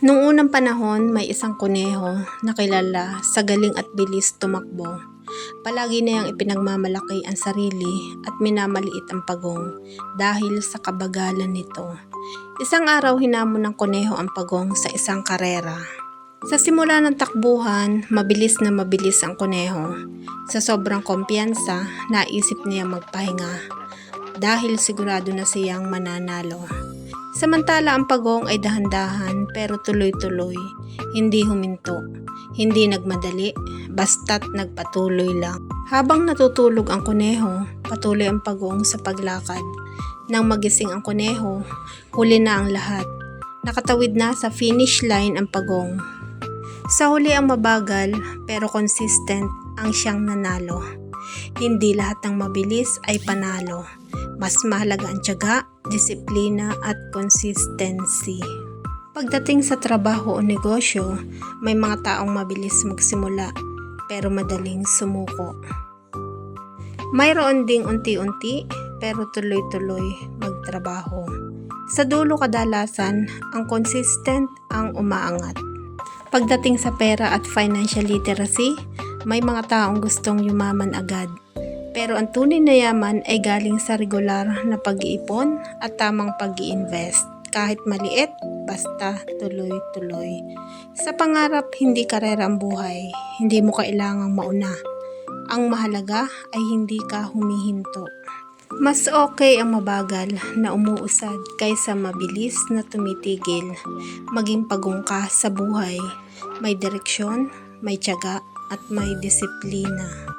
Noong unang panahon, may isang kuneho na kilala sa galing at bilis tumakbo. Palagi niyang ipinagmamalaki ang sarili at minamaliit ang pagong dahil sa kabagalan nito. Isang araw hinamon ng kuneho ang pagong sa isang karera. Sa simula ng takbuhan, mabilis na mabilis ang kuneho. Sa sobrang kumpiyansa, naisip niya magpahinga dahil sigurado na siyang mananalo. Samantala ang pagong ay dahan-dahan pero tuloy-tuloy, hindi huminto, hindi nagmadali, basta't nagpatuloy lang. Habang natutulog ang kuneho, patuloy ang pagong sa paglakad. Nang magising ang kuneho, huli na ang lahat. Nakatawid na sa finish line ang pagong. Sa huli ang mabagal pero consistent ang siyang nanalo. Hindi lahat ng mabilis ay panalo. Mas mahalaga ang tiyaga, disiplina at consistency. Pagdating sa trabaho o negosyo, may mga taong mabilis magsimula pero madaling sumuko. Mayroon ding unti-unti pero tuloy-tuloy magtrabaho. Sa dulo kadalasan, ang consistent ang umaangat. Pagdating sa pera at financial literacy, may mga taong gustong yumaman agad. Pero ang tunay na yaman ay galing sa regular na pag-iipon at tamang pag-i-invest. Kahit maliit, basta tuloy-tuloy. Sa pangarap, hindi karera ang buhay. Hindi mo kailangang mauna. Ang mahalaga ay hindi ka humihinto. Mas okay ang mabagal na umuusad kaysa mabilis na tumitigil. Maging pagong ka sa buhay. May direksyon, may tiyaga at may disiplina.